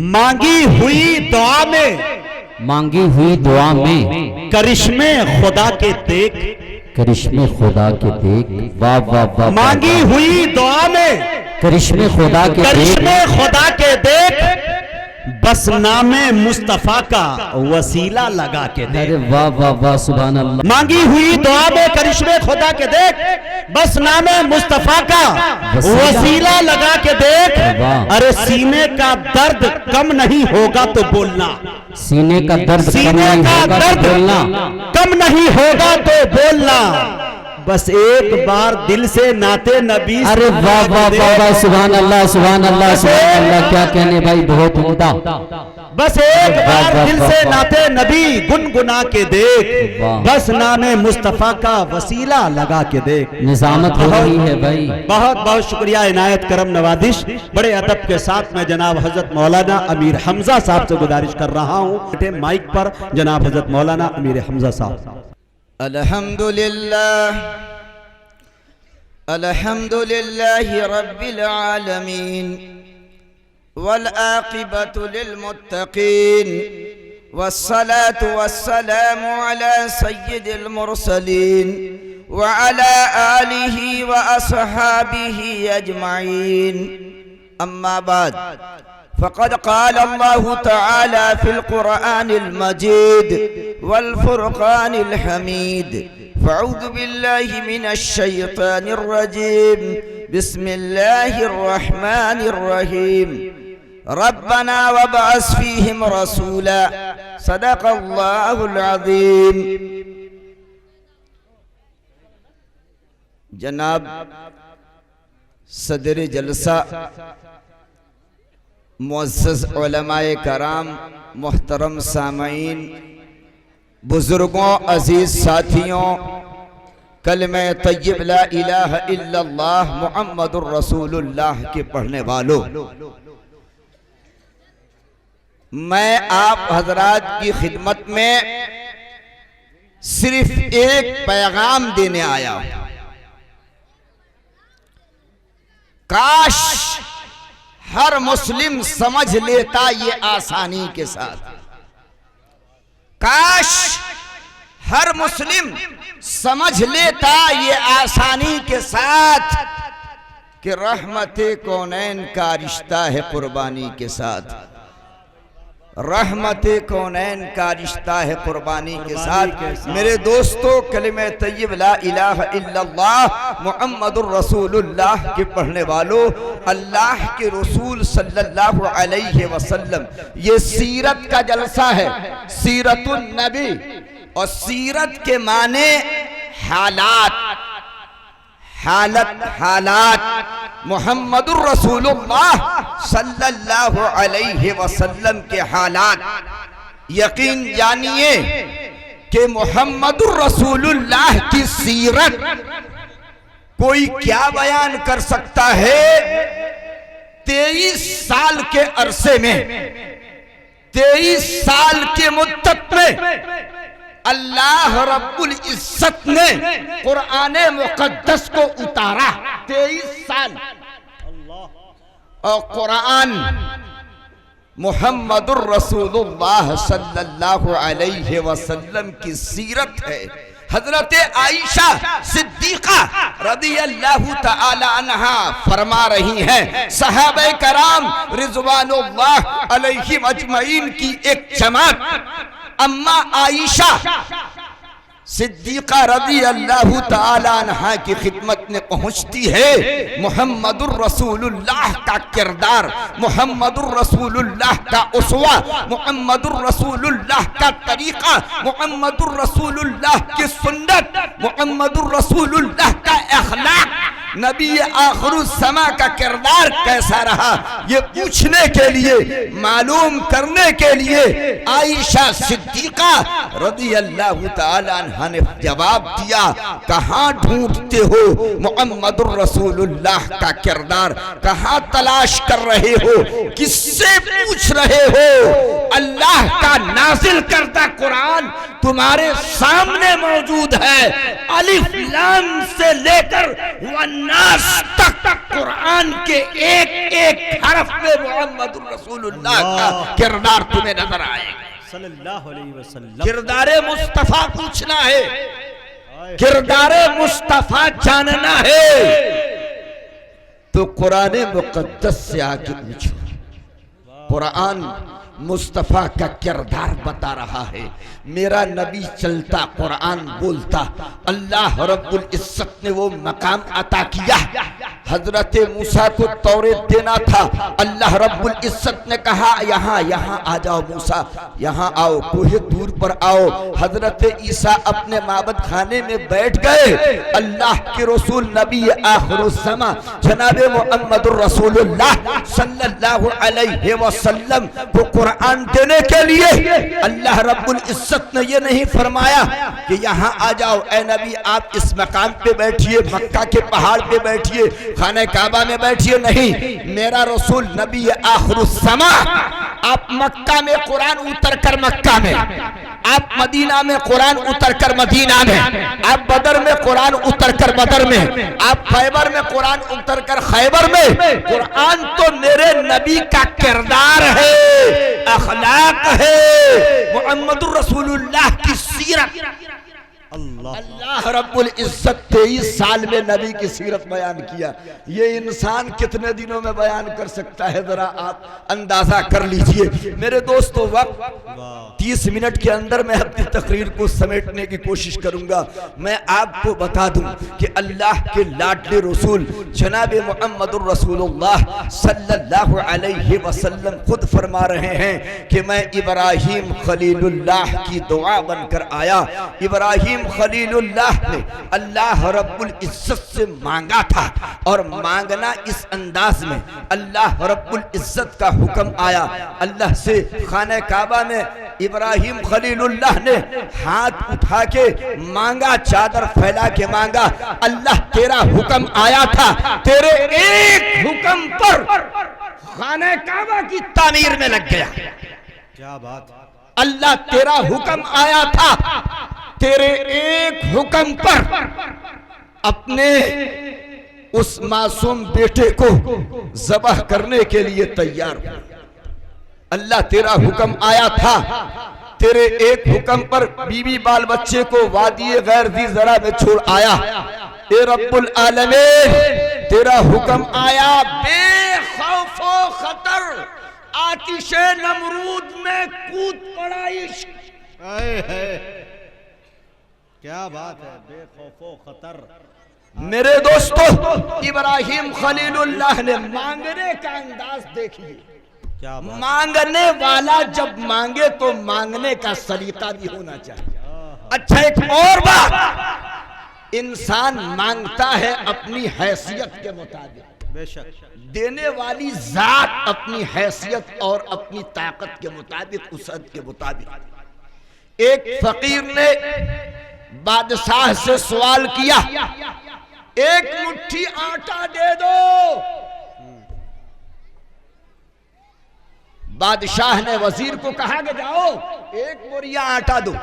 मांगी हुई दुआ में, मांगी हुई दुआ में करिश्मे खुदा के देख, करिश्मे खुदा के देख। वाह वाह वाह। मांगी हुई दुआ में करिश्मे खुदा के देख, करिश्मे खुदा के देख, बस नामे मुस्तफा का वसीला लगा के दे। अरे वाह वाह वाह, सुभान अल्लाह। मांगी हुई दुआ में करिश्मे खुदा के देख, बस नामे मुस्तफा का वसीला लगा के देख। अरे सीने का दर्द कम नहीं होगा तो बोलना, सीने का दर्द सीने का दर्द कम नहीं होगा तो बोलना, बस एक बार दिल से नाते नबी। अरे वाह वाह वाह, सुभान अल्लाह सुभान अल्लाह सुभान अल्लाह। क्या कहने भाई, बहुत उम्दा। बस एक बार दिल से नाते नबी गुनगुना के देख, बस नामे मुस्तफा का वसीला लगा के देख। निजामत हो रही है भाई। बहुत बहुत शुक्रिया, इनायत करम नवाजिश। बड़े अदब के साथ मैं जनाब हजरत मौलाना अमीर हमजा साहब से गुजारिश कर रहा हूँ, माइक पर जनाब हजरत मौलाना अमीर हमजा साहब। अल्हम्दुलिल्लाह अल्हम्दुलिल्लाहि रब्बिल आलमीन वल आक़िबतु लिल मुत्तक़ीन वस्सलातु वस्सलामु अला सय्यिदिल मुरसलीन व अला आलिहि व अस्हाबिहि अजमईन। अम्मा बाद, फ़क़द क़ाल अल्लाहु तआला फ़िल क़ुरआनिल मजीद वल फ़ुरक़ानिल हमीद। फ़अऊज़ु बिल्लाहि मिनश शैतानिर रजीम। बिस्मिल्लाहिर रहमानिर रहीम। रब्बना वबअस फ़ीहिम रसूला। सदक़ल्लाहुल अज़ीम। जनाब सदर जलसा, मुअज़्ज़ज़ उलमाए कराम, मोहतरम सामईन, बुजुर्गों, अजीज साथियों, कलमे तय्यब ला इलाहा इल्लल्लाह मुहम्मदुर रसूलुल्लाह के पढ़ने वालों, मैं आप हजरात की खिदमत में सिर्फ एक पैगाम देने आया हूं। काश हर मुस्लिम समझ लेता ये आसानी के साथ, काश हर मुस्लिम समझ लेता ये आसानी के साथ कि रहमते कौनैन का रिश्ता है कुर्बानी के साथ, रहमते कौनैन का रिश्ता है कुर्बानी के साथ। मेरे दोस्तों, कलिमे तय्यब ला इलाहा इल्लल्लाह मुहम्मदुर रसूलुल्लाह के पढ़ने वालों, अल्लाह के रसूल सल्लल्लाहु अलैहि वसल्लम, ये सीरत का जलसा है, सीरतुन नबी। और सीरत के माने हालात, हालत, हालात। मुहम्मदुर रसूलुल्लाह सल्लल्लाहु अलैहि वसल्लम के हालात। यकीन जानिए कि मुहम्मदुर रसूलुल्लाह की सीरत कोई क्या बयान कर सकता है। 23 साल के अरसे में, 23 साल के मुद्दत में अल्लाह रब्बुल इज्जत ने कुराने मुकद्दस को उतारा। 23 साल। और कुरान मुहम्मदुर रसूलुल्लाह सल्लल्लाहु अलैहि वसल्लम की सीरत है। हजरत आयशा सिद्दीका रदियल्लाहु ताला अन्हा फरमा रही हैं, सहाबे कराम रिज़वानुल्लाह अलैहिम अजमईन की एक जमात अम्मा आयशा सिद्दीका रदियल्लाहु ताला अन्हा की खिदमत में पहुंचती है। मुहम्मदुर रसूलुल्लाह का किरदार, मुहम्मदुर रसूलुल्लाह का उसवा, मुहम्मदुर रसूलुल्लाह का तरीका, मुहम्मदुर रसूलुल्लाह की सुन्नत, मुहम्मदुर रसूलुल्लाह का अखलाक नबी आखिरुस्समा का किरदार कैसा रहा, ये पूछने के लिए, मालूम करने के लिए आयशा सिद्दीका रज़ी अल्लाह तआला अन्हा ने जवाब दिया, कहाँ ढूंढते हो मुहम्मदुर रसूलुल्लाह का किरदार, कहाँ तलाश कर रहे हो, किससे पूछ रहे हो? अल्लाह का नाजिल करता कुरान तुम्हारे सामने मौजूद है। अलिफ लाम से लेकर वन्नास तक कुरान के एक एक हरफ में मुहम्मदुर रसूलुल्लाह का किरदार तुम्हें नजर आएगा। सल्लल्लाहु अलैहि वसल्लम किरदारे मुस्तफा पूछना है, किरदारे मुस्तफा जानना है, तो कुरान मुकद्दस से आके पूछो। कुरान मुस्तफा का किरदार बता रहा है। मेरा नबी चलता, कुरान बोलता। अल्लाह रब्बुल इज्जत ने वो मकाम अता किया। हजरत मूसा को तौरेत देना था, अल्लाह रब्बुल इज्जत ने कहा यहाँ यहाँ आ जाओ मूसा, यहाँ आओ, कोहे दूर पर आओ। हजरत ईसा अपने माबद खाने में बैठ गए। अल्लाह के रसूल नबी आखिरुस्समा जनाबे मुहम्मदुर रसूलुल्लाह सल्लल्लाहु अलैहि वसल्लम को कुरान देने के लिए अल्लाह रब्बुल इज्जत ने ये नहीं फरमाया कि यहाँ आ जाओ ए नबी, आप इस मकाम पे बैठिए, मक्का के पहाड़ पे बैठिए, खाने काबा में बैठिए। नहीं, मेरा रसूल नबी आखिरुस्समा आप मक्का में कुरान उतर कर मक्का में, आप मदीना में कुरान उतर कर मदीना में, आप बदर में कुरान उतर कर बदर में, आप खैबर में कुरान उतर कर खैबर में। कुरान तो मेरे नबी का किरदार है, अखलाक है, मुहम्मदुर रसूलुल्लाह की सीरत। अल्लाह रब्बुल इज्जत 23 साल में नबी की सीरत बयान किया। ये इंसान कितने दिनों में बयान कर सकता है, जरा आप अंदाजा कर लीजिए। मेरे दोस्तों, वक्त 30 मिनट के अंदर मैं अपनी तकरीर को समेटने की कोशिश करूंगा। मैं आपको बता दूं कि अल्लाह के लाडले रसूल जनाब मुहम्मदुर रसूलुल्लाह सल्लल्लाहु अलैहि वसल्लम खुद फरमा रहे हैं कि मैं इब्राहिम खलीलुल्लाह की दुआ बनकर आया। इब्राहिम खलीलुल्लाह ने अल्लाह रब्बुल इज्जत से मांगा था, और मांगना इस अंदाज में, अल्लाह रब्बुल इज्जत का हुक्म आया अल्लाह से। खाने काबा में इब्राहिम खलीलुल्लाह ने हाथ उठा के मांगा, चादर फैला के मांगा। अल्लाह तेरा हुक्म आया था, तेरे एक हुक्म पर खाने काबा की तामीर में लग गया। क्या बात। अल्लाह तेरा हुक्म आया था, तेरे एक हुक्म पर अपने उस मासूम बेटे को ज़बह करने के लिए तैयार हुआ। अल्लाह तेरा हुक्म आया था, तेरे एक हुक्म पर बीवी बाल बच्चे को वादी गैर दी जरा में छोड़ आया। ए रब्बुल आलमीन, तेरा हुक्म आया, बेखौफो खतर आतिशे नमरूद में कूद पड़ा इश्क। क्या बात है, बेखौफो खतर। मेरे दोस्तों, इब्राहिम खलीलुल्लाह ने मांगने का अंदाज देखिए। क्या बात। मांगने वाला जब मांगे तो मांगने का सलीका भी होना चाहिए। अच्छा, एक और बात, इंसान मांगता है अपनी हैसियत के मुताबिक, बेशक। देने वाली जात अपनी हैसियत और अपनी ताकत के मुताबिक, उसद के मुताबिक। एक फकीर ने बादशाह से सवाल किया, एक मुट्ठी आटा दे दो। बादशाह ने वजीर को कहा कि जाओ एक बोरिया आटा दो।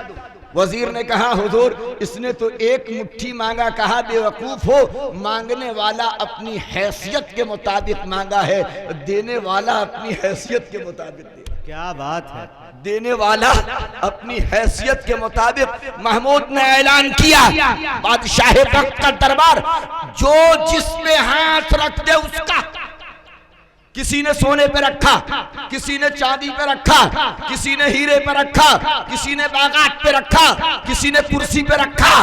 वजीर ने कहा हुजूर, इसने तो एक मुट्ठी मांगा। कहा बेवकूफ हो, मांगने वाला अपनी हैसियत के मुताबिक मांगा है, देने वाला अपनी हैसियत के मुताबिक दे। क्या बात है। देने वाला अपनी हैसियत के मुताबिक। महमूद ने ऐलान किया, बादशाह वक्त का दरबार, जो जिस पे हाथ रख दे उसका। किसी ने सोने पे रखा, किसी ने चांदी पे रखा, किसी ने हीरे पे रखा, किसी ने बागात पे रखा, किसी ने कुर्सी पे रखा।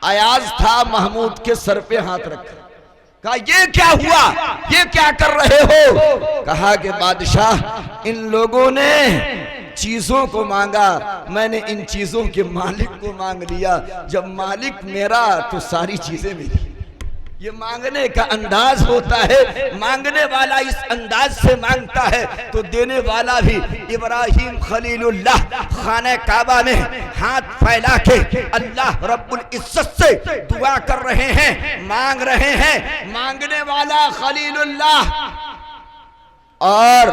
अयाज था, महमूद के सर पे हाथ रखा। कहा ये क्या हुआ, ये क्या कर रहे हो? कहा कि बादशाह, इन लोगों ने चीजों को मांगा, मैंने इन चीजों के मालिक को मांग लिया। जब मालिक मेरा तो सारी चीजें मेरी। ये मांगने का अंदाज होता है। मांगने वाला इस अंदाज से मांगता है तो देने वाला भी। इब्राहिम खलीलुल्लाह खाने काबा में हाथ फैला के अल्लाह रब्बुल इज्जत से दुआ कर रहे हैं, मांग रहे हैं। मांगने वाला खलीलुल्लाह और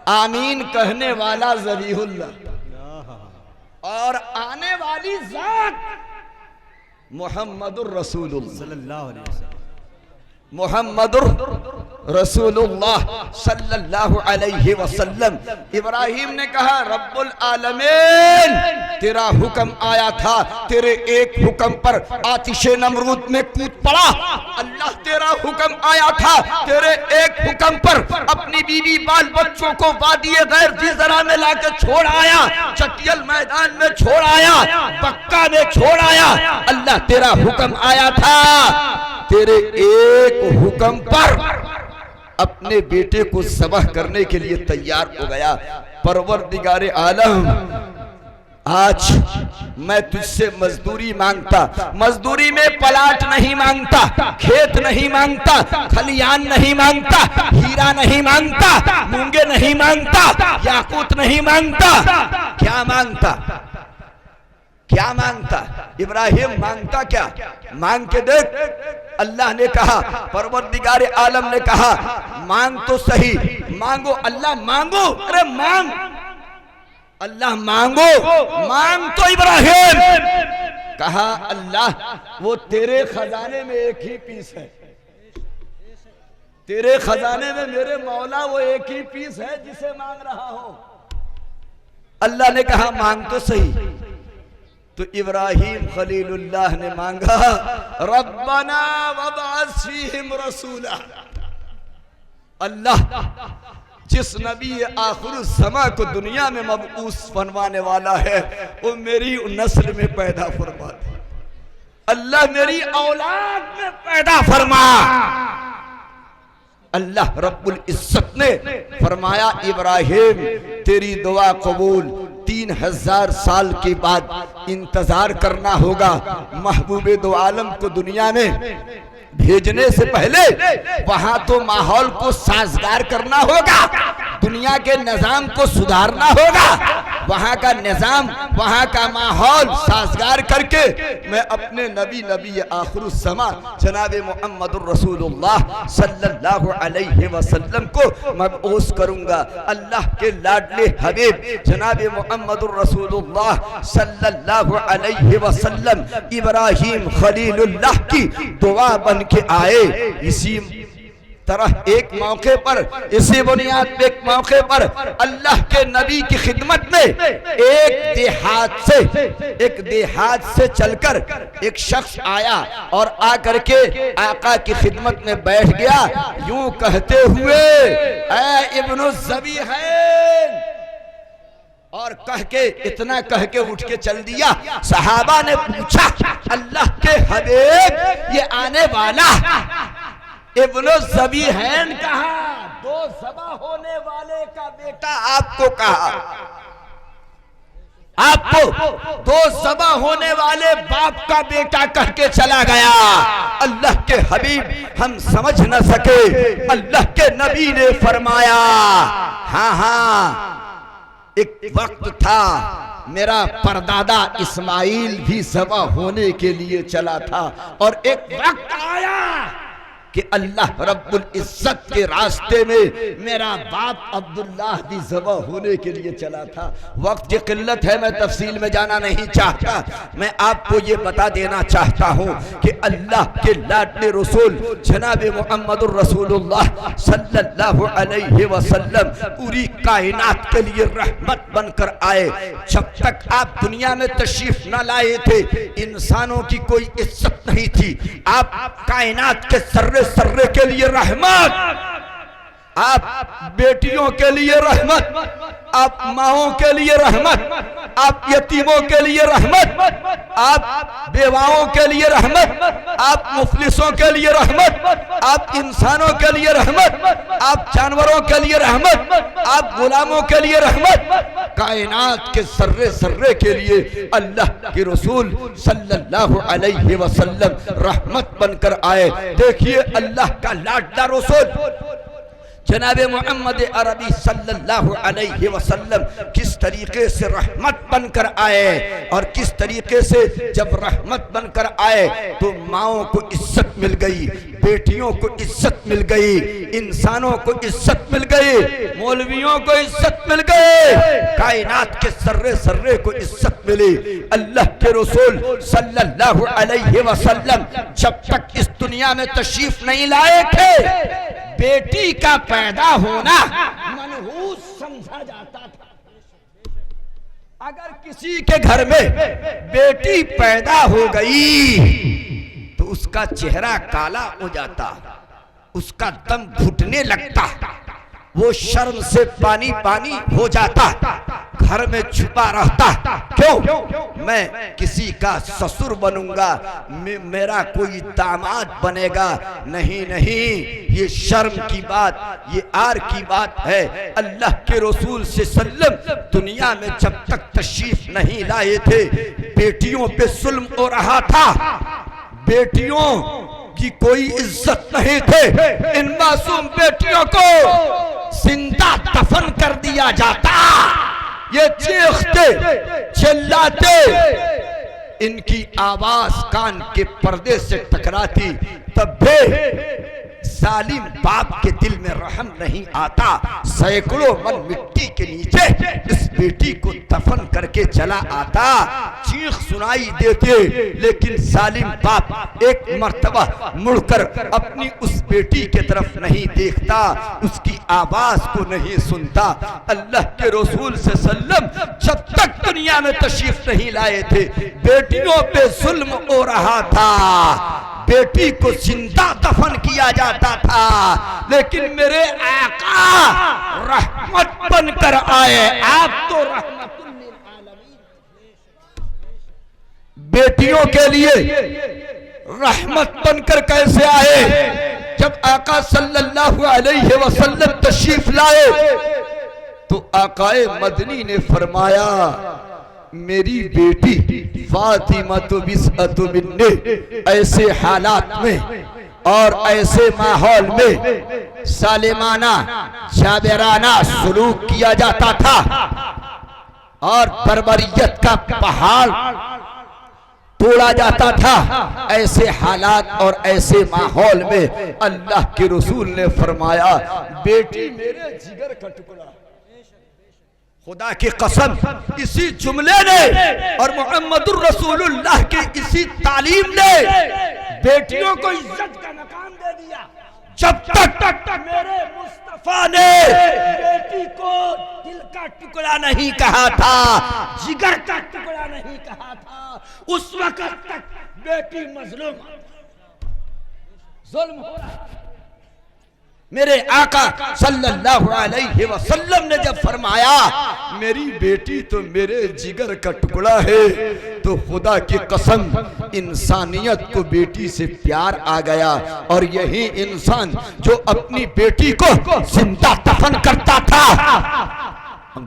आमीन कहने वाला ज़बीहुल्लाह और आने वाली जात मुहम्मदुर रसूलुल्लाह सल्लल्लाहु अलैहि वसल्लम, मुहम्मदुर रसूलुल्लाह सल्लल्लाहु अलैहि वसल्लम। इब्राहिम ने कहा रब्बुल आलमीन तेरा हुक्म आया था, तेरे एक हुक्म पर आतिशे नमरूद में कूद पड़ा। अल्लाह तेरा हुक्म आया था, तेरे एक हुक्म पर अपनी बीवी बाल बच्चों को वादिये गैर जिज़रा में लाकर छोड़ आया, चटियल मैदान में छोड़ आया, बक्का में छोड़ आया। अल्लाह तेरा हुक्म आया था, तेरे एक हुक्म पर अपने बेटे को ज़बह करने के लिए तैयार हो गया। परवरदिगारे आलम आज मैं तुझसे मजदूरी मांगता, मजदूरी में पलाट नहीं मांगता, खेत नहीं मांगता, खलियान नहीं मांगता, हीरा नहीं मांगता, मूंगे नहीं मांगता, याकूत नहीं मांगता। क्या मांगता? क्या मांगता? इब्राहिम मांगता क्या? मांग के देख। अल्लाह ने कहा, परवरदिगार आलम ने कहा मांग तो सही, मांगो अल्लाह मांगो। अरे मांग अल्लाह मांगो, मांग तो इब्राहिम। कहा अल्लाह वो तेरे खजाने में एक ही पीस है, तेरे खजाने में मेरे मौला वो एक ही पीस है जिसे मांग रहा हो। अल्लाह ने कहा मांग तो सही। तो इब्राहिम खलीलुल्लाह ने मांगा रब्बना वबअस फीहिम रसूला। अल्लाह जिस नबी आखिर समा को दुनिया में मबऊस फरमाने वाला है वो मेरी नस्ल में पैदा फरमा दे। अल्लाह मेरी औलाद में पैदा फरमा। अल्लाह रब्बुल इज्जत ने फरमाया इब्राहिम तेरी दुआ कबूल। 3000 साल के बाद इंतजार करना होगा। महबूबे दो आलम को दुनिया में भेजने से पहले वहां तो माहौल को साजगार करना होगा, दुनिया के निजाम को सुधारना होगा। वहां का निजाम, वहां का माहौल साजगार करके मैं अपने नबी आखिर समा जनाब मुहम्मदुर रसूलुल्लाह सल्लल्लाहु अलैहि वसल्लम को मबऊस करूंगा। अल्लाह के लाडले हबीब जनाब मुहम्मदुर रसूलुल्लाह सल्लल्लाहु अलैहि वसल्लम इब्राहिम खलीलुल्लाह की दुआ बन के आए। इसी तरह एक मौके पर, इसी बुनियाद पे एक मौके पर अल्लाह के नबी की खिदमत में एक देहात से चलकर एक शख्स आया और आकर के आका की खिदमत में बैठ गया, यूं कहते हुए ऐ इब्नु ज़बीहैन, और कह के इतना कह के उठ के चल दिया। सहाबा ने पूछा अल्लाह के हबीब ये आने वाला इब्नु ज़बीहैन कहा? दो ज़बा होने वाले का बेटा आपको कहा, आपको दो ज़बा होने वाले बाप का बेटा कह के चला गया। अल्लाह के हबीब हम समझ न सके। अल्लाह के नबी ने फरमाया हाँ हाँ एक वक्त था मेरा परदादा इस्माइल भी ज़बा होने के लिए चला था, और एक वक्त आया कि अल्लाह रब्बुल इज्जत के रास्ते में मेरा बाप अब्दुल्लाह भी ज़बा होने के लिए चला था। वक्त की किल्लत है, मैं तफसील में जाना नहीं चाहता। मैं आपको ये बता देना चाहता हूँ कि अल्लाह के लाडले रसूल जनाब मुहम्मदुर रसूलुल्लाह सल्लल्लाहु अलैहि वसल्लम पूरी कायनात के लिए रहमत बनकर आए। जब तक आप दुनिया में तशरीफ न लाए थे इंसानों की कोई इज्जत नहीं थी। आप कायनात के सर्रे के लिए रहमत, आप बेटियों के लिए रहमत, आप माओं के लिए रहमत, आप यतीमों के लिए रहमत, आप बेवाओं के लिए रहमत, आप मुफलिसों के लिए रहमत, आप इंसानों के लिए रहमत, आप जानवरों के लिए रहमत, आप गुलामों के लिए रहमत। कायनात के सर्रे सर्रे के लिए अल्लाह के रसूल सल्लल्लाहु अलैहि वसल्लम रहमत बनकर आए। देखिए अल्लाह का लाडला रसूल जनाबे मोहम्मद अरबी सल्लल्लाहु अलैहि वसल्लम किस तरीके से रहमत बनकर आए, और किस तरीके से जब रहमत बनकर आए तो माओं को इज्जत मिल गई, बेटियों को इज्जत मिल गई, इंसानों को इज्जत मिल गई, मौलवियों को इज्जत मिल गई, कायनात के सर्रे सर्रे को इज्जत मिली। अल्लाह के रसूल सल्लल्लाहु अलैहि वसल्लम जब तक इस दुनिया में तशरीफ नहीं लाए थे, बेटी का पैदा होना मनहूस समझा जाता था। अगर किसी के घर में बेटी पैदा हो गई तो उसका चेहरा काला हो जाता, उसका दम घुटने लगता, वो शर्म से पानी पानी हो जाता, घर में छुपा रहता। क्यों? मैं किसी का ससुर बनूंगा, मेरा कोई दामाद बनेगा। नहीं नहीं, ये शर्म की बात, ये आर की बात है। अल्लाह के रसूल से सल्लम दुनिया में जब तक तशरीफ नहीं लाए थे, बेटियों पे जुल्म हो रहा था, बेटियों की कोई इज्जत नहीं थे। इन मासूम बेटियों को जिंदा दफन कर दिया जाता, ये चीखते चिल्लाते, इनकी आवाज कान के पर्दे से टकराती, तब भी जालिम बाप के दिल में रहम नहीं आता। सैकड़ों मन मिट्टी के नीचे इस बेटी को दफन करके चला आता, चीख सुनाई देते, लेकिन जालिम बाप एक मर्तबा मुड़कर अपनी उस बेटी के तरफ नहीं देखता, उसकी आवाज को नहीं सुनता। अल्लाह के रसूल से सल्लम जब तक दुनिया में तशरीफ नहीं लाए थे, बेटियों पे जुल्म हो रहा था, बेटी को जिंदा दफन किया जाता था। लेकिन मेरे आका रहमत बनकर आए, आप तो रहमतुल लिल आलमीन, बेटियों के लिए रहमत बनकर कैसे आए? जब आका सल्लल्लाहु अलैहि वसल्लम तशरीफ लाए तो आकाए मदनी ने फरमाया, मेरी बेटी फातिमा तो बिस्अतु मिन्नी, ऐसे हालात में और ऐसे माहौल में सालिमाना जाबिराना सलूक किया जाता था और बर्बरियत का पहाड़ तोड़ा जाता था। ऐसे हालात और ऐसे माहौल में अल्लाह के रसूल ने फरमाया, बेटी मेरे जिगर का टुकड़ा। खुदा की कसम, इसी जुमले ने और मोहम्मदुर रसूलुल्लाह की इसी तालीम ने बेटियों को इज्जत का मकाम दे दिया। जब तक मेरे मुस्तफा ने बेटी को दिल का टुकड़ा नहीं कहा था, जिगर का टुकड़ा नहीं कहा था, उस वक्त तक बेटी मजलूम, जुल्म हो रहा। मेरे आका सल्लल्लाहु अलैहि वसल्लम ने जब फरमाया, मेरी बेटी तो मेरे जिगर का टुकड़ा है, तो खुदा की कसम इंसानियत को बेटी से प्यार आ गया। और यही इंसान जो अपनी बेटी को जिंदा दफन करता था,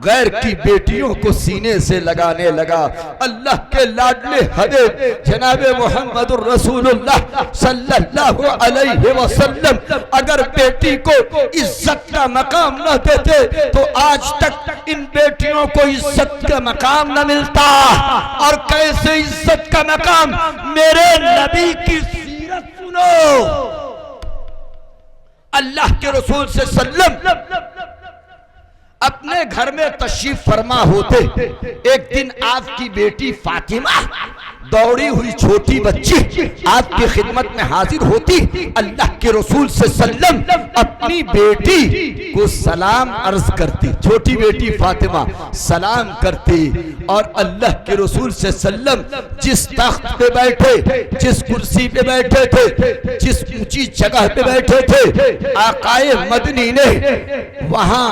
गैर की बेटियों को सीने से लगाने लगा। अल्लाह के लाडले हबीब जनाबे मोहम्मदुर रसूलुल्लाह सल्लल्लाहु अलैहि वसल्लम अगर बेटी को इज्जत का मकाम न देते तो आज तक इन बेटियों को इज्जत का मकाम न मिलता। और कैसे इज्जत का मकाम? मेरे नबी की सीरत सुनो। अल्लाह के रसूल से सल्लम अपने घर में तशरीफ फरमा होते, एक दिन आपकी बेटी फातिमा दौड़ी हुई छोटी बच्ची आपकी खिदमत में हाजिर होती। अल्लाह के रसूल से सल्लम अपनी बेटी को सलाम अर्ज करती, छोटी बेटी फातिमा सलाम करती। और अल्लाह के रसूल से सल्लम जिस तख्त पे बैठे, जिस कुर्सी पे बैठे थे, जिस ऊंची जगह पे बैठे थे, आकाए मदनी ने वहां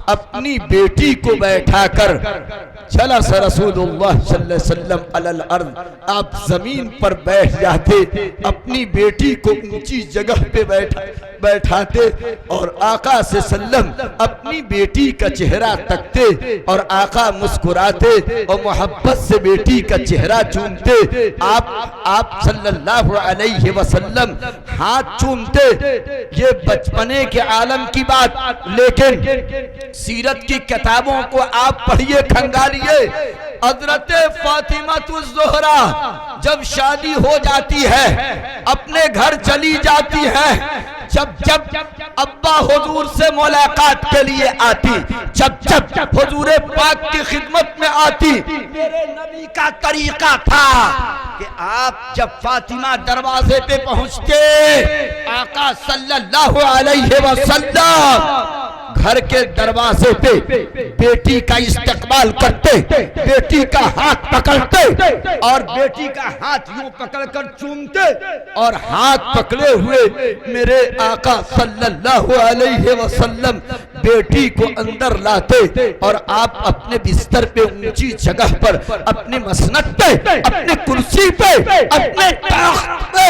अपनी बेटी को बैठाकर जलस रसूलुल्लाह सल्लल्लाहु अलैहि वसल्लम अलल अर्द, आप जमीन पर बैठ जाते, अपनी बेटी को ऊंची जगह पे बैठाते और आका से सल्लम अपनी बेटी का चेहरा तकते और आका मुस्कुराते और मोहब्बत से बेटी का चेहरा चूमते। आप सल्लल्लाहु अलैहि वसल्लम हाथ चूमते। ये बचपने के आलम की बात, लेकिन सीरत की किताबों को आप पढ़िए, खंगालिए। हज़रत फातिमातुज़ ज़ोहरा जब शादी हो जाती है, अपने घर चली जाती है, जब अब्बा हुजूर से मुलाकात के लिए आती, जब हुजूर पाक की खिदमत में आती, मेरे नबी का तरीका था कि आप जब फातिमा दरवाजे पे पहुंचते, आका सल्लल्लाहु अलैहि वसल्लम घर के दरवाजे पे बेटी का इस्तकबाल करते, बेटी का हाथ पकड़ते और बेटी का हाथ यूं पकड़कर चूमते और हाथ पकड़े हुए मेरे आका सल्लल्लाहु अलैहि वसल्लम बेटी को अंदर लाते और आप अपने बिस्तर पे ऊंची जगह पर, अपने मसनद पे, अपने कुर्सी पे, अपने तख्त पे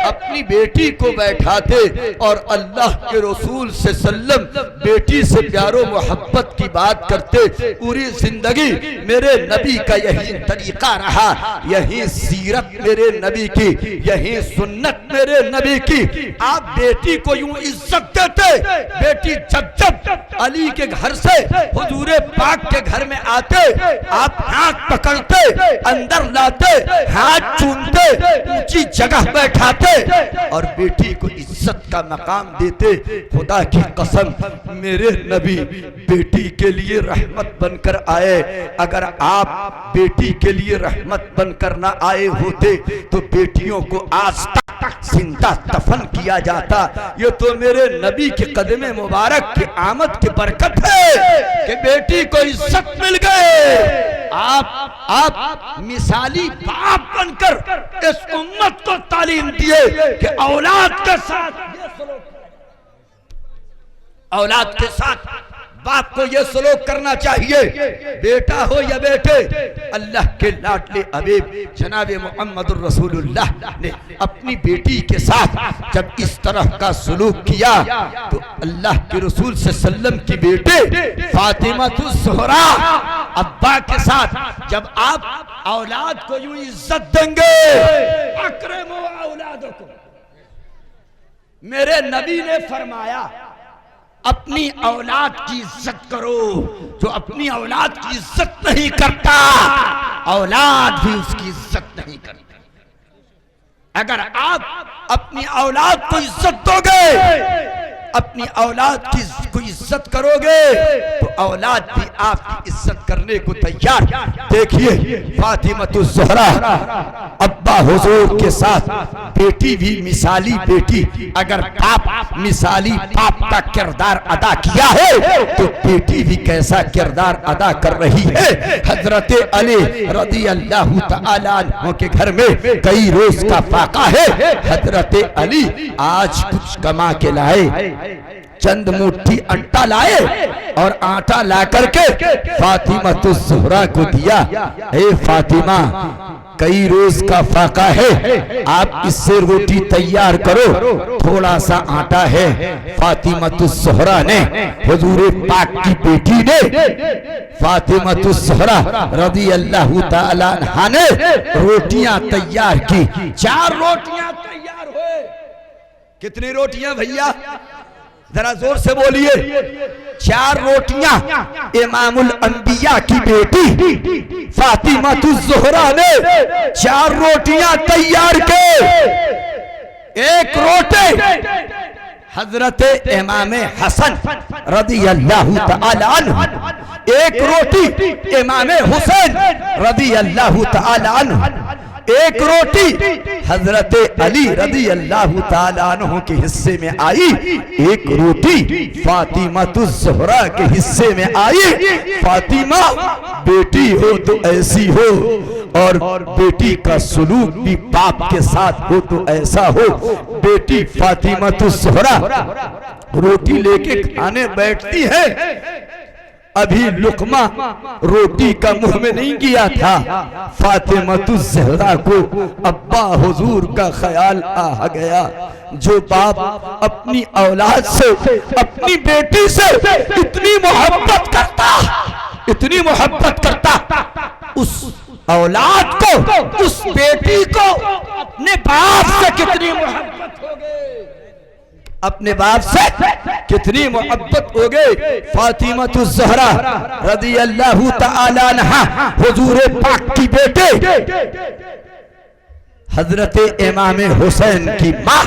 अपनी बेटी को बैठाते और अल्लाह के रसूल से सल्लम बेटी से प्यारो मोहब्बत की बात करते। पूरी जिंदगी मेरे नबी का यही तरीका रहा, यही सीरत मेरे नबी की, यही सुन्नत मेरे नबी की। आप बेटी को यूं इज्जत देते, बेटी जब अली के घर से हुजूर पाक के घर में आते, आप हाथ पकड़ते, अंदर लाते, हाथ चूमते, ऊंची जगह बैठाते और बेटी को इज्जत का मकाम देते। खुदा की कसम, मेरे नबी बेटी के लिए रहमत बनकर आए। अगर आप बेटी के लिए रहमत बनकर ना आए होते तो बेटियों को आज तक जिंदा दफन किया जाता। ये तो मेरे नबी के कदमे मुबारक की आमद की बरकत है कि बेटी को इज्जत मिल गए। आप मिसाली बाप बनकर इस उम्मत को तालीम दिए कि औलाद के साथ बाप को यह सलूक करना चाहिए। बेटा हो या बेटे, अल्लाह के लाडले हबीब जनाब मुहम्मदुर रसूलुल्लाह ने अपनी बेटी के साथ जब इस तरह का सलूक किया तो अल्लाह के रसूल सल्लम की बेटे फातिमातुज़ ज़ोहरा अब्बा के साथ जब आप औलाद को यूं इज्जत देंगे, अकरमो औलादकुम, मेरे नबी ने फरमाया अपनी औलाद की इज्जत करो। जो अपनी औलाद की इज्जत नहीं करता, औलाद भी उसकी इज्जत नहीं करती। अगर आप अपनी औलाद को इज्जत दोगे, अपनी औलाद की को इज्जत करोगे तो औलाद भी आपकी इज्जत करने को तैयार। देखिए फातिमातुज़ ज़ोहरा अब्बा हुजूर के साथ बेटी भी मिसाली बेटी। अगर बाप मिसाली बाप का किरदार अदा किया है तो बेटी भी कैसा किरदार अदा कर रही है। हजरत अली रज़ी अल्लाह तआला अन्हु के घर में कई रोज का फाका है। हजरत अली आज कुछ कमा के लाए, चंद मुट्ठी आटा लाए और आटा ला करके फातिमातुज़ ज़ोहरा को दिया। हे फातिमा, कई रोज का फाका है, आप इससे रोटी तैयार करो, थोड़ा सा आटा है। फातिमातुज़ ज़ोहरा ने, हुजूर पाक की बेटी ने, फातिमातुज़ ज़ोहरा रज़ी अल्लाह तआला अन्हा ने रोटियां तैयार की। 4 रोटियां तैयार हुए। कितनी रोटियां भैया, जरा जोर से बोलिए। 4 रोटियां इमामुल अंबिया की बेटी फातिमातुज़ ज़ोहरा ने 4 रोटियां तैयार के। एक रोटी हजरत इमाम हसन रज़ी अल्लाह तआला अन्हु, एक रोटी इमाम हुसैन रज़ी अल्लाह तआला अन्हु, एक रोटी हजरत अली रज़ी अल्लाह तआला अन्हु के हिस्से में आई, एक रोटी फातिमातुज़ ज़ोहरा के हिस्से में आई। फातिमा बेटी हो तो ऐसी हो और बेटी का सलूक भी बाप के साथ हो तो ऐसा हो। बेटी फातिमातुज़ ज़ोहरा रोटी लेके खाने बैठती है, अभी लुकमा रोटी का मुंह में नहीं किया था, फातिमतुज़ ज़हरा को अब्बा हुजूर का ख्याल आ गया। जो बाप अपनी औलाद से, अपनी बेटी से इतनी मोहब्बत करता, इतनी मोहब्बत करता, उस औलाद को, उस बेटी को अपने बाप से कितनी मोहब्बत हो गई, अपने बाप से कितनी मोहब्बत हो गई। फातिमतुज़ ज़हरा रज़ियल्लाहु तआला अन्हा हुजूर पाक की बेटे हजरत इमाम हुसैन की माँ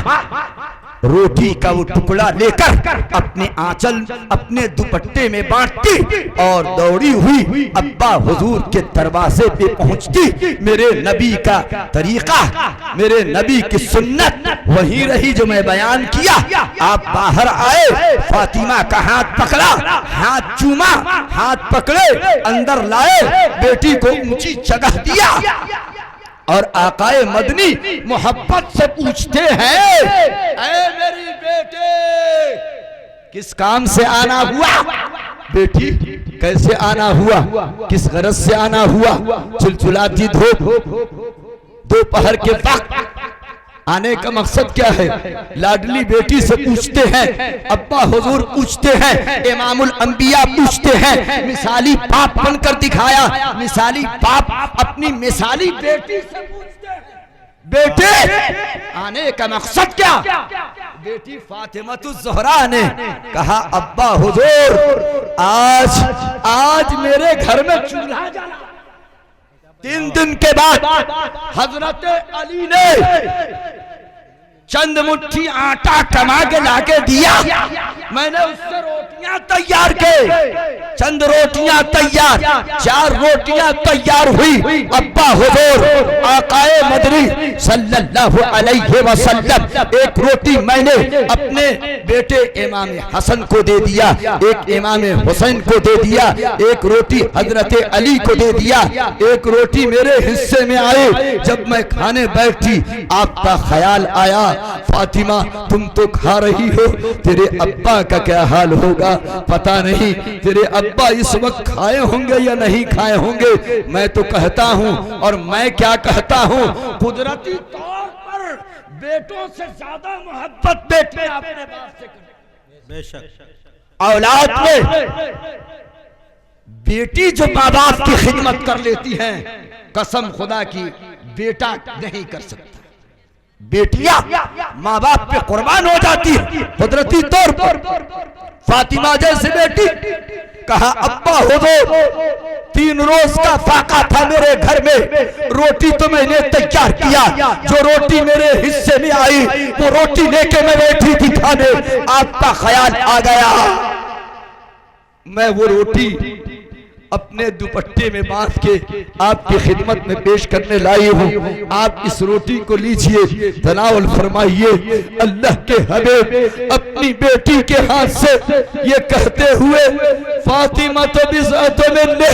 रोटी का वो टुकड़ा लेकर अपने आंचल, अपने दुपट्टे में बांटती और दौड़ी हुई अब्बा हुजूर के दरवाजे पे पहुंचती। मेरे नबी का तरीका, मेरे नबी की सुन्नत वही रही जो मैं बयान किया। आप बाहर आए, फातिमा का हाथ पकड़ा, हाथ चूमा, हाथ पकड़े, अंदर लाए, बेटी को ऊंची जगह दिया और आकाए मदनी मोहब्बत से पूछते हैं, ऐ मेरी बेटे किस काम से आना हुआ? बेटी कैसे आना हुआ, किस गरज से आना हुआ? चिलचिलाती धूप, दोपहर के वक्त आने का मकसद क्या है? लाडली बेटी से पूछते हैं, अब्बा हुजूर पूछते हैं, इमामुल अंबिया पूछते हैं, मिसाली बाप बनकर दिखाया। मिसाली बाप अपनी मिसाली बेटी से पूछते हैं, बेटे आने का मकसद क्या? बेटी फातिमतुज़ ज़हरा ने कहा, अब्बा हुजूर आज मेरे घर में चूल्हा जला। 3 दिन के बाद हजरत अली ने चंद मुट्ठी आटा कमा के लाके दिया, मैंने उससे रोटियां तैयार के, चंद रोटियां तैयार, 4 रोटियां तैयार हुई। अब्बा हुजूर आकाए मदनी सल्लल्लाहु अलैहि वसल्लम, एक रोटी मैंने अपने बेटे इमाम हसन को दे दिया, एक इमाम हुसैन को दे दिया, एक रोटी हजरत अली को दे दिया, एक रोटी मेरे हिस्से में आई। जब मैं खाने बैठी आपका ख्याल आया, फातिमा तुम तो खा रही हो, तेरे अब्बा का क्या हाल होगा पता नहीं, तेरे अब्बा इस वक्त खाए होंगे या नहीं खाए होंगे। मैं तो कहता हूँ, और मैं क्या कहता हूँ, कुदरती तौर पर बेटों से ज्यादा मोहब्बत बेटे अपने बाप से करते। बेशक औलाद में बेटी जो माँ बाप की खिदमत कर लेती है, कसम खुदा की बेटा नहीं कर सकता। बेटियां माँ बाप पे कुर्बान हो जाती है कुदरती तौर पर। फातिमा जैसी बेटी, कहा अब्बा हुजूर 3 रोज का फाका था मेरे घर में, रोटी तो मैंने तैयार किया, जो रोटी मेरे हिस्से में आई वो रोटी लेके मैं बैठी थी खाने, आपका ख्याल आ गया, मैं वो रोटी अपने दुपट्टे में बांध के आपकी खिदमत में पेश करने लाई हूँ। आप इस रोटी को लीजिए, तनावल फरमाइए। अल्लाह के हबीब अपनी बेटी के हाथ से ये कहते हुए, फातिमा तो बिज़अत मिन्नी,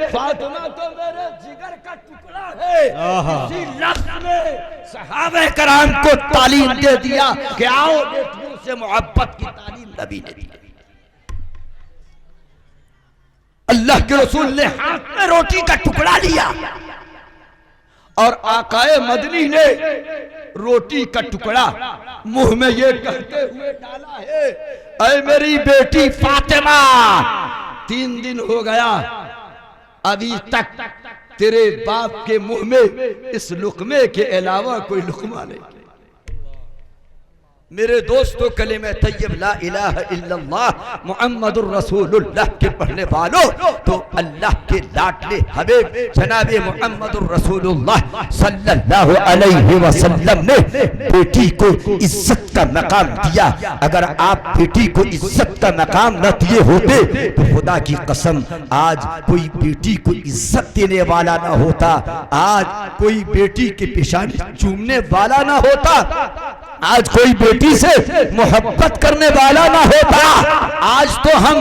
फातिमा तो मेरे जिगर का टुकड़ा है, इसी लफ्ज़ में सहाबा कराम को तालीम दे दिया कि आओ बेटियों से मोहब्बत की तालीम नबी ने दी। अल्लाह के रसूल ने हाथ में रोटी का टुकड़ा लिया और आकाए मदनी ने रोटी का टुकड़ा मुंह में ये कहते हुए डाला है, ऐ मेरी बेटी फातिमा 3 दिन हो गया अभी तक तेरे बाप के मुंह में इस लुकमे के अलावा कोई लुकमा नहीं। मेरे दोस्तों, कलिमा तय्यब ला इलाहा इल्लल्लाह मुहम्मदुर रसूलुल्लाह के पढ़ने वालों, तो अल्लाह के लाडले हबीब जनाब मुहम्मदुर रसूलुल्लाह सल्लल्लाहु अलैहि वसल्लम ने बेटी को इज्जत का मकाम दिया। अगर आप बेटी को इज्जत का मकाम न दिए होते तो खुदा की कसम आज कोई बेटी को इज्जत देने वाला ना होता, आज कोई बेटी के पेशानी चूमने वाला ना होता, आज कोई बेटी से मोहब्बत करने वाला ना होता। आज तो हम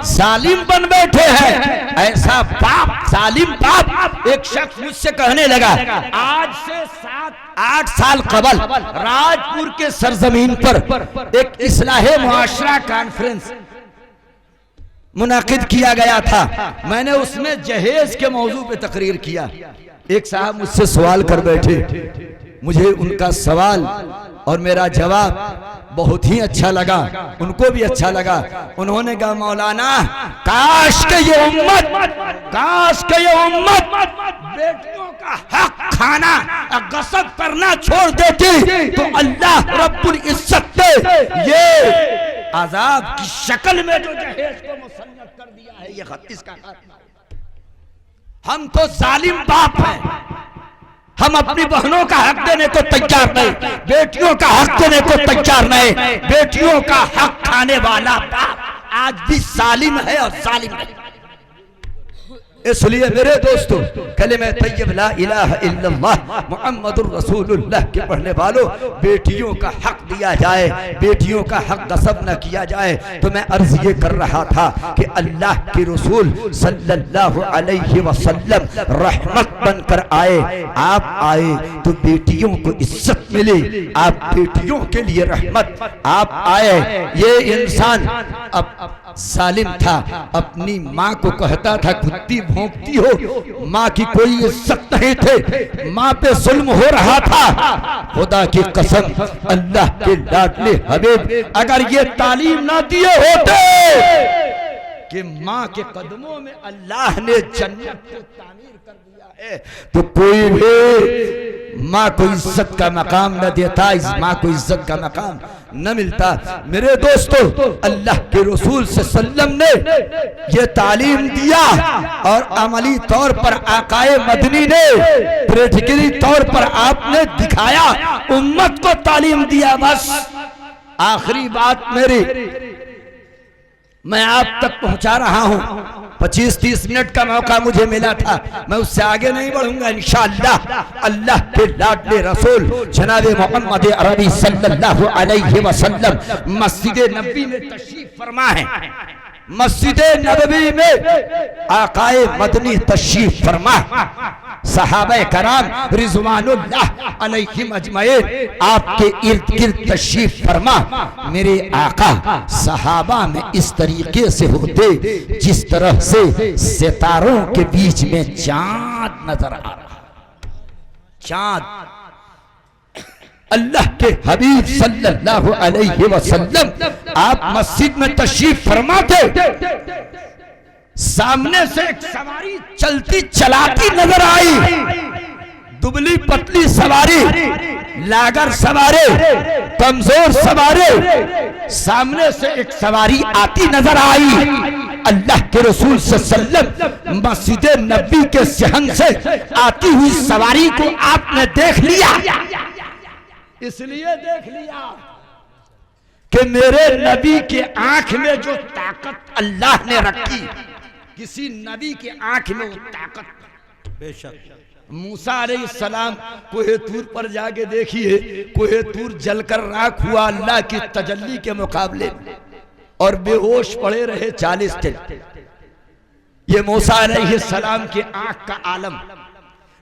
जालिम बन बैठे हैं। ऐसा बाप, जालिम बाप। एक शख्स मुझसे कहने लगा, आज से 7-8 साल कबल राजपुर के सरजमीन पर एक इस्लाहे मुआशरा कॉन्फ्रेंस मुनाकिद किया गया था। मैंने उसमें जहेज के मौजू पे तकरीर किया। एक साहब मुझसे सवाल कर बैठे, मुझे उनका सवाल और मेरा जवाब बहुत ही अच्छा लगा, उनको भी अच्छा लगा। उन्होंने कहा मौलाना काश के ये उम्मत बेटियों का हक खाना और गसब करना छोड़ देती तो अल्लाह रब्बुल इज्जत ने ये अजाब की शक्ल में जो जहेज को मुसल्लत कर दिया है, ये खत्तीस का हम तो जालिम बाप हैं। हम अपनी बहनों का हक देने को तैयार नहीं, बेटियों का हक देने को तैयार नहीं। बेटियों का हक खाने वाला बाप आज भी जालिम है और जालिम नहीं। इसलिए मेरे दोस्तों, कलिमा तय्यब ला इलाहा इल्लल्लाह मुहम्मदुर रसूलुल्लाह के पढ़ने वालों, बेटियों का हक दिया जाए, बेटियों का हक गसब न किया जाए। तो मैं अर्ज ये कर रहा था कि अल्लाह के रसूल सल्लल्लाहु अलैहि वसल्लम रहमत बनकर आए, आप आए तो बेटियों को इज्जत मिली, आप बेटियों के लिए रहमत आप आए। ये इंसान अब जालिम था, अपनी माँ को कहता था कुत्ती भौंकती हो, माँ की कोई इज्जत नहीं थे, माँ पे जुल्म हो रहा था। खुदा की कसम अल्लाह के लाडले हबीब अगर ये तालीम ना दिए होते कि माँ के कदमों में अल्लाह ने जन्नत को तामीर कर दिया है, तो कोई भी माँ को इज्जत का मकाम न देता, इस माँ को इज्जत का मकाम न मिलता। मेरे दोस्तों, अल्लाह के रसूल सल्लल्लाहु अलैहि वसल्लम ने ये तालीम दिया और अमली तौर पर आकाए मदनी ने प्रैक्टिकली तौर पर आपने दिखाया, उम्मत को तालीम दिया। बस आखिरी बात मेरी मैं आप तक पहुंचा रहा हूं। 25-30 मिनट का मौका मुझे मिला था, मैं उससे आगे नहीं बढ़ूंगा इंशाअल्लाह। अल्लाह के लाडले रसूल जनाब मोहम्मद अरबी सल्लल्लाहु अलैहि वसल्लम मस्जिद नबवी में तशरीफ फरमा है। मस्जिद नबवी में आकाए मदनी तशरीफ फरमा, सहाबा कराम रिजवानुल्लाह अलैहिम अजमईन आपके इर्द गिर्द तशरीफ फरमा। मेरे आका सहाबा में इस तरीके से होते जिस तरह से सितारों के बीच में चांद नजर आ रहा। चांद अल्लाह के हबीब सल्लल्लाहु अलैहि वसल्लम आप मस्जिद में तशरीफ फरमा थे, सामने से एक सवारी चलती चलाती नजर आई, दुबली पतली सवारी, लागर सवारी, कमजोर सवारी, सामने से एक सवारी आती नजर आई। अल्लाह के रसूल सल्लल्लाहु अलैहि वसल्लम मस्जिद नबी के सहन से आती हुई सवारी को आपने देख लिया। इसलिए देख लिया कि मेरे नबी के आंख में जो ताकत अल्लाह ने रखी, किसी नबी के आंख में वो ताकत। बेशक मूसा अलैहिस्सलाम कोहे तूर पर जाके देखिए, कोहे तूर जलकर राख हुआ अल्लाह की तजल्ली के मुकाबले और बेहोश पड़े रहे 40 दिन। ये मूसा अलैहिस्सलाम के आंख का आलम।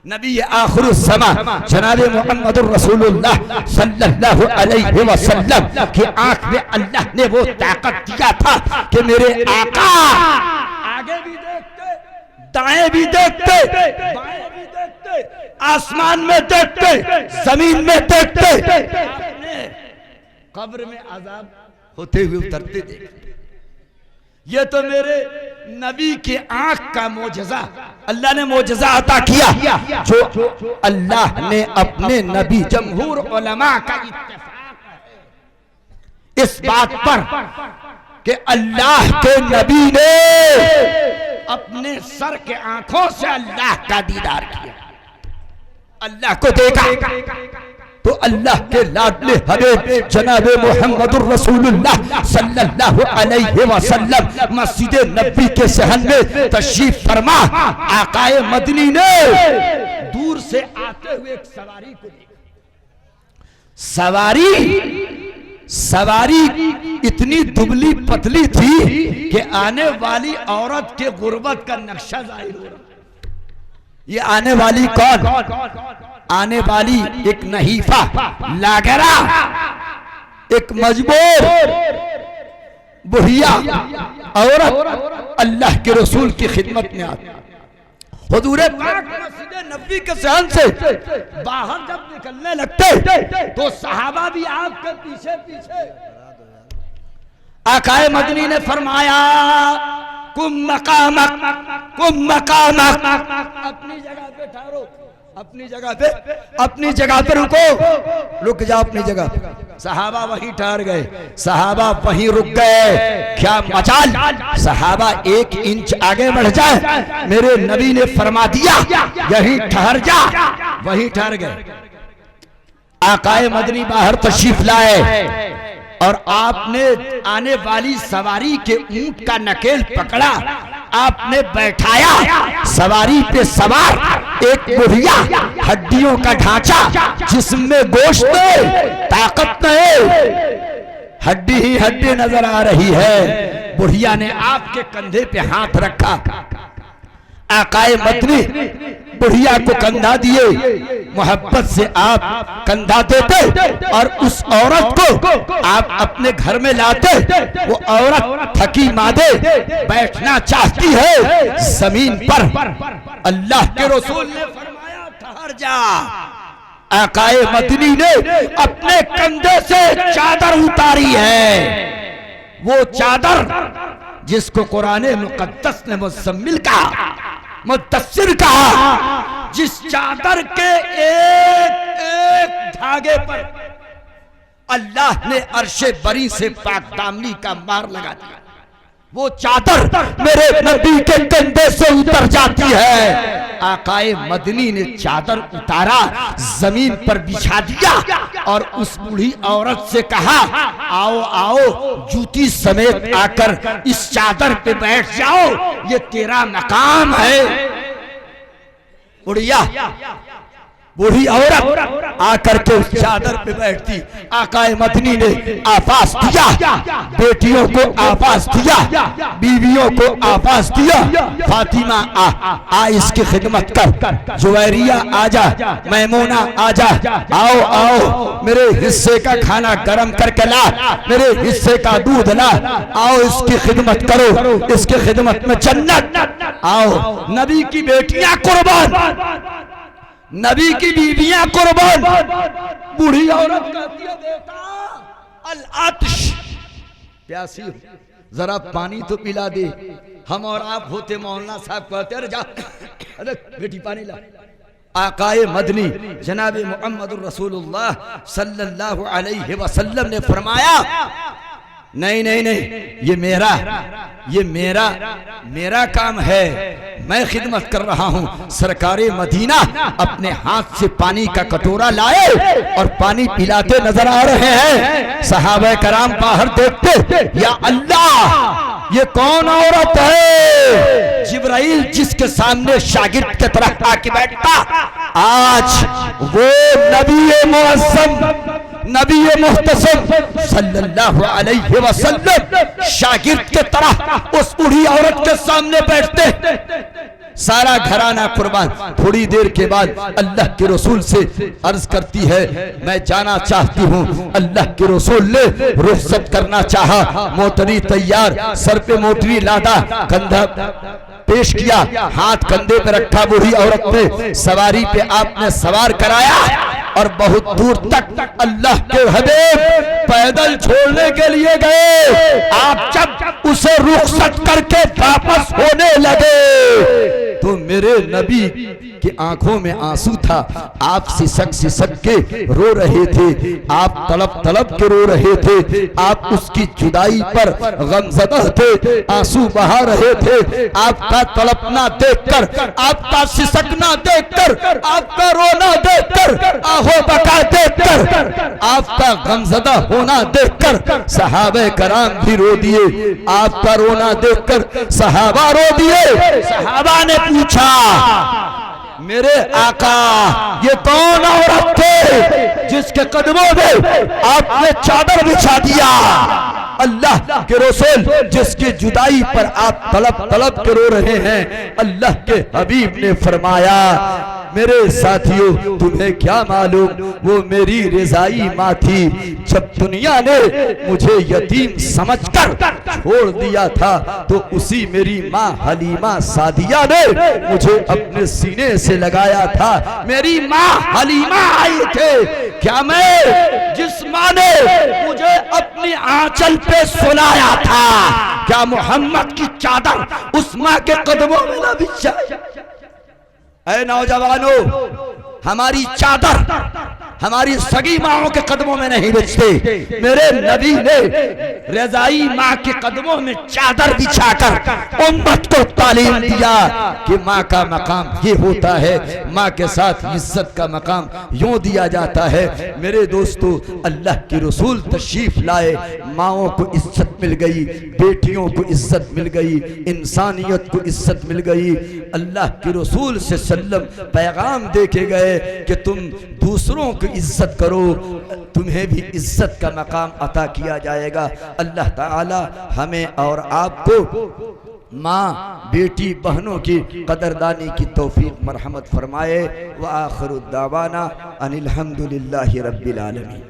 नबी आखिरुस्समा जनाब मुहम्मदुर रसूलुल्लाह सल्लल्लाहु अलैहि वसल्लम की आंख में अल्लाह ने वो ताकत दिया था कि मेरे आका आगे भी देखते, दाएं भी देखते, बाएं भी देखते, आसमान में देखते, जमीन में देखते, कब्र में अजाब होते हुए उतरते देखते। ये तो मेरे नबी के आंख का मोजज़ा, अल्लाह ने मोजज़ा अता किया जो अल्लाह ने अपने नबी जमहूर उलमा का इत्तेफाक है इस बात पर कि अल्लाह के नबी ने अपने सर के आंखों से अल्लाह का दीदार किया, अल्लाह को देखा। तो अल्लाह के लाडले हबीब जनाब मुहम्मदुर रसूलुल्लाह सल्लल्लाहु अलैहि वसल्लम मस्जिद नबी के सहन में तशरीफ फरमा। आकाए मदनी ने दूर से आते हुए एक सवारी को देखा। सवारी इतनी दुबली पतली थी कि आने वाली औरत के गुर्बत का नक्शा जाहिर हो रहा। ये आने वाली कौन? आने वाली एक नहीफा, लागरा, एक मजबूर, बुढ़िया औरत अल्लाह के रसूल की खिदमत में आती। हुजूर पाक मस्जिद नबी के सहन से बाहर जब निकलने लगते तो सहाबा भी आपके पीछे पीछे। आकाए मदनी ने फरमाया कुम मकामक, कुम मकामक, अपनी जगह पे ठहरो, अपनी जगह पे रुको, रुक जाओ अपनी जगह पे। सहाबा वहीं ठहर गए, सहाबा वहीं रुक गए। क्या मचाल, सहाबा 1 इंच आगे बढ़ जाए, मेरे नबी ने फरमा दिया यहीं ठहर जा, वहीं ठहर गए। आकाए मदनी बाहर तशरीफ लाए और आपने आने वाली सवारी के ऊंट का नकेल पकड़ा, आपने बैठाया। सवारी पे सवार एक बुढ़िया, हड्डियों का ढांचा, जिसमें गोश्त ताकत नहीं, हड्डी ही हड्डी नजर आ रही है। बुढ़िया ने आपके कंधे पे हाथ रखा। आकाए मदनी बुढ़िया को कंधा दिए, मोहब्बत से आप कंधा देते और उस औरत को आप अपने घर में लाते। वो औरत थकी मादे बैठना चाहती है जमीन पर। अल्लाह के रसूल ने फरमाया ठहर जा। आकाए मदनी ने अपने कंधे से चादर उतारी है, वो चादर जिसको कुरान मुकद्दस ने मुज़म्मिल कहा, मुद्दस्सिर कहा, जिस चादर के एक एक धागे पर अल्लाह ने अर्शे बरी से पाक दामनी का मार लगा दिया। वो चादर मेरे नबी के कंधे से उतर जाती है। आकाए मदनी ने चादर उतारा, जमीन पर बिछा दिया और उस बूढ़ी औरत से कहा आओ आओ, जूती समेत आकर इस चादर पे बैठ जाओ, ये तेरा मकाम है। बुढ़िया, बूढ़ी औरत आकर के उस चादर पे बैठती। आकाए मदनी ने आवाज दिया, बेटियों को आवाज दिया, बीवियों को आवाज दिया, फातिमा आ इसकी खिदमत कर, जुवैरिया आजा, मैमूना आजा, आओ आओ मेरे हिस्से का खाना गरम करके ला, मेरे हिस्से का दूध ला, आओ इसकी खिदमत करो, इसकी खिदमत में जन्नत। आओ नबी की बेटियां कुर्बान, नबी की बीवियां कुर्बान। बूढ़ी औरत कहती है बेटा अल आतिश, प्यासी हो, जरा पानी तो पिला दे। हम और आप होते मौलाना साहब कहते अरे जा, अरे बेटी पानी ला। आकाए मदनी जनाब मुहम्मदुर रसूलुल्लाह सल्लल्लाहु अलैहि वसल्लम ने फरमाया नहीं नहीं नहीं, ये मेरा काम है, मैं खिदमत कर रहा हूँ। सरकारे मदीना अपने हाथ से पानी का कटोरा लाए और पानी पिलाते नजर आ रहे हैं। सहाबा कराम बाहर देखते, या अल्लाह ये कौन औरत है? जिब्राइल जिसके सामने शागिर्द की तरह आके बैठता, आज वो नबी मुअज़्ज़म, नबी मुहतसम सल्लल्लाहु अलैहि वसल्लम शागिर्द के तरह उस बूढ़ी औरत के सामने बैठते। सारा घराना कुर्बान। थोड़ी देर के बाद अल्लाह के रसूल से अर्ज करती है मैं जाना चाहती हूँ। अल्लाह के रसूल ने रुखसत करना चाहा, मोटरी तैयार, सर पे मोटरी लादा, कंधा पेश किया, हाथ कंधे पे रखा। बूढ़ी औरत ने सवारी पे आपने सवार कराया और बहुत दूर तक अल्लाह के हबीब पैदल छोड़ने के लिए गए। आप जब उसे रुखसत करके वापस होने लगे तो मेरे नबी की आंखों में आंसू था। आप सिसक सिसक के रो रहे थे, आप तड़प तड़प के रो रहे थे, आप उसकी जुदाई पर गमज़दा थे, आंसू बहा रहे थे। आपका तड़पना देखकर, आपका सिसकना देखकर, आपका रोना देखकर, आहो बका देखकर, आपका गमज़दा होना देखकर सहाबे कराम भी रो दिए। आपका रोना देखकर सहाबा रो दिए। सहाबा ने पूछा मेरे आका ये कौन औरत थे जिसके कदमों में आपने चादर बिछा दिया? अल्लाह के रसूल जिसकी जुदाई पर आप तलब तलब के रो रहे हैं, अल्लाह के हबीब ने फरमाया मेरे साथियों तुम्हें क्या मालूम वो मेरी रिजाई माँ थी। जब दुनिया ने मुझे यतीम समझकर छोड़ दिया था तो उसी मेरी माँ हलीमा सादिया ने मुझे अपने सीने से लगाया था। मेरी माँ हलीमा आई थे क्या मैं जिस माँ ने मुझे अपनी आंचल पे सुलाया था, क्या मोहम्मद की चादर उस माँ के कदमों में न बिछाई? ऐ नौजवानों, हमारी चादर हमारी सगी माओं के कदमों में नहीं बिछते। मेरे नबी ने रजाई माँ के कदमों में चादर बिछाकर उम्मत को तालीम दिया कि माँ का मकाम ये होता है, माँ के साथ इज्जत का मकाम यूं दिया जाता है। मेरे दोस्तों, अल्लाह के रसूल तशरीफ लाए, माओं को इज्जत मिल गई, बेटियों को इज्जत मिल गई, इंसानियत को इज्जत मिल गई। अल्लाह के रसूल से सल्लम पैगाम देके गए कि तुम दूसरों को इज्जत करो, तुम्हें भी इज्जत का मकाम अता किया जाएगा। अल्लाह ताला हमें और आपको माँ बेटी बहनों की कदरदानी की तौफीक मरहमत फरमाए। व आखिरु दावाना अनिल हम्दुलिल्लाहि रब्बिल आलमीन।